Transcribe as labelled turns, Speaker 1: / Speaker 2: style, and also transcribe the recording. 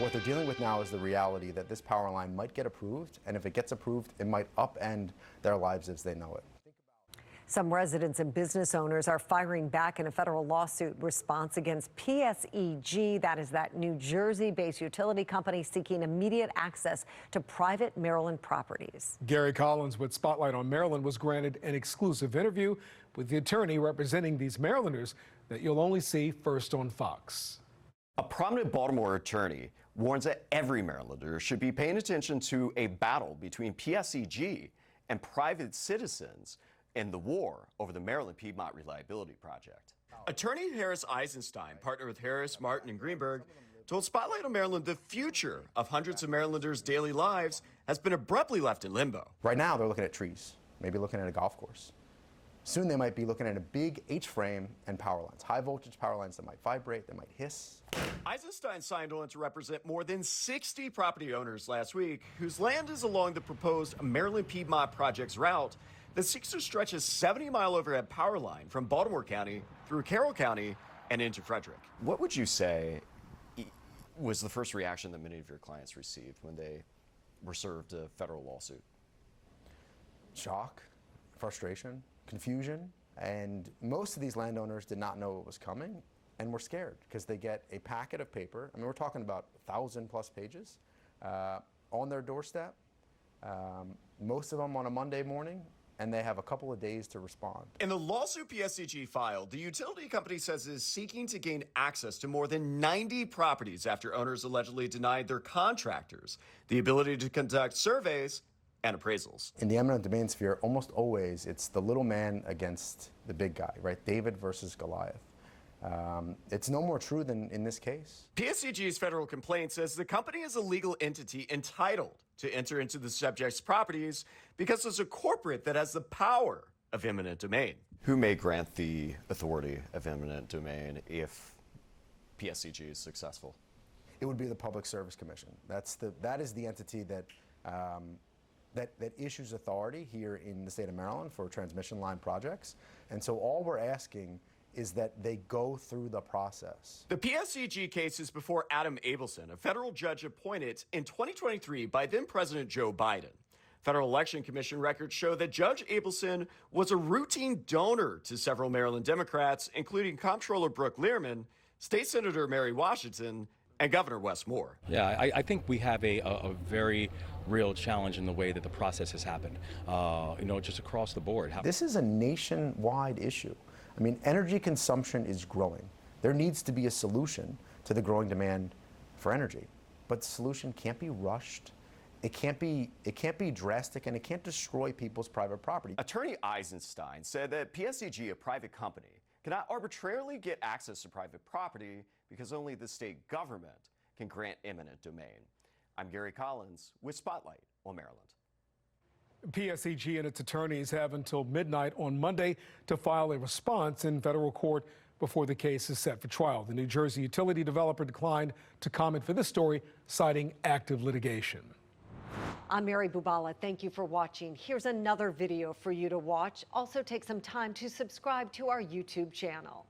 Speaker 1: What they're dealing with now is the reality that this power line might get approved, and if it gets approved, it might upend their lives as they know it.
Speaker 2: Some residents and business owners are firing back in a federal lawsuit response against PSEG. That is that New Jersey-based utility company seeking immediate access to private Maryland properties.
Speaker 3: Gary Collins with Spotlight on Maryland was granted an exclusive interview with the attorney representing these Marylanders that you'll only see first on Fox.
Speaker 4: A prominent Baltimore attorney warns that every Marylander should be paying attention to a battle between PSEG and private citizens in the war over the Maryland Piedmont Reliability Project. Attorney Harris Eisenstein, partner with Harris, Martin, and Greenberg, told Spotlight on Maryland the future of hundreds of Marylanders' daily lives has been abruptly left in limbo.
Speaker 1: Right now, they're looking at trees, maybe looking at a golf course. Soon they might be looking at a big H-frame and power lines, high voltage power lines that might vibrate, that might hiss.
Speaker 4: Eisenstein signed on to represent more than 60 property owners last week whose land is along the proposed Maryland Piedmont Project's route that seeks to stretch a 70-mile overhead power line from Baltimore County through Carroll County and into Frederick. What would you say was the first reaction that many of your clients received when they were served a federal lawsuit?
Speaker 1: Shock, frustration, confusion, and most of these landowners did not know what was coming and were scared because they get a packet of paper. I mean, we're talking about 1,000+ pages on their doorstep, most of them on a Monday morning, and they have a couple of days to respond. In the lawsuit PSEG filed, the utility company says it is seeking to gain access to more than 90 properties after owners allegedly denied their contractors the ability to conduct surveys and appraisals. In the eminent domain sphere, almost always it's the little man against the big guy, right? David versus Goliath. It's no more true than in this case. PSEG's federal complaint says the company is a legal entity entitled to enter into the subject's properties because it's a corporate that has the power of eminent domain. Who may grant the authority of eminent domain if PSEG is successful? It would be the Public Service Commission. That is the entity that that issues authority here in the state of Maryland for transmission line projects. And so all we're asking is that they go through the process. The PSEG case is before Adam Abelson, a federal judge appointed in 2023 by then President Joe Biden. Federal Election Commission records show that Judge Abelson was a routine donor to several Maryland Democrats, including Comptroller Brooke Learman, State Senator Mary Washington, and Governor Wes Moore.
Speaker 5: Yeah, I think we have a very real challenge in the way that the process has happened, just across the board.
Speaker 1: This is a nationwide issue. I mean, energy consumption is growing. There needs to be a solution to the growing demand for energy, but the solution can't be rushed. It can't be drastic, and it can't destroy people's private property. Attorney Eisenstein said that PSEG, a private company, cannot arbitrarily get access to private property because only the state government can grant eminent domain. I'm Gary Collins with Spotlight on Maryland.
Speaker 3: PSEG and its attorneys have until midnight on Monday to file a response in federal court before the case is set for trial. The New Jersey utility developer declined to comment for this story, citing active litigation.
Speaker 2: I'm Mary Bubala. Thank you for watching. Here's another video for you to watch. Also take some time to subscribe to our YouTube channel.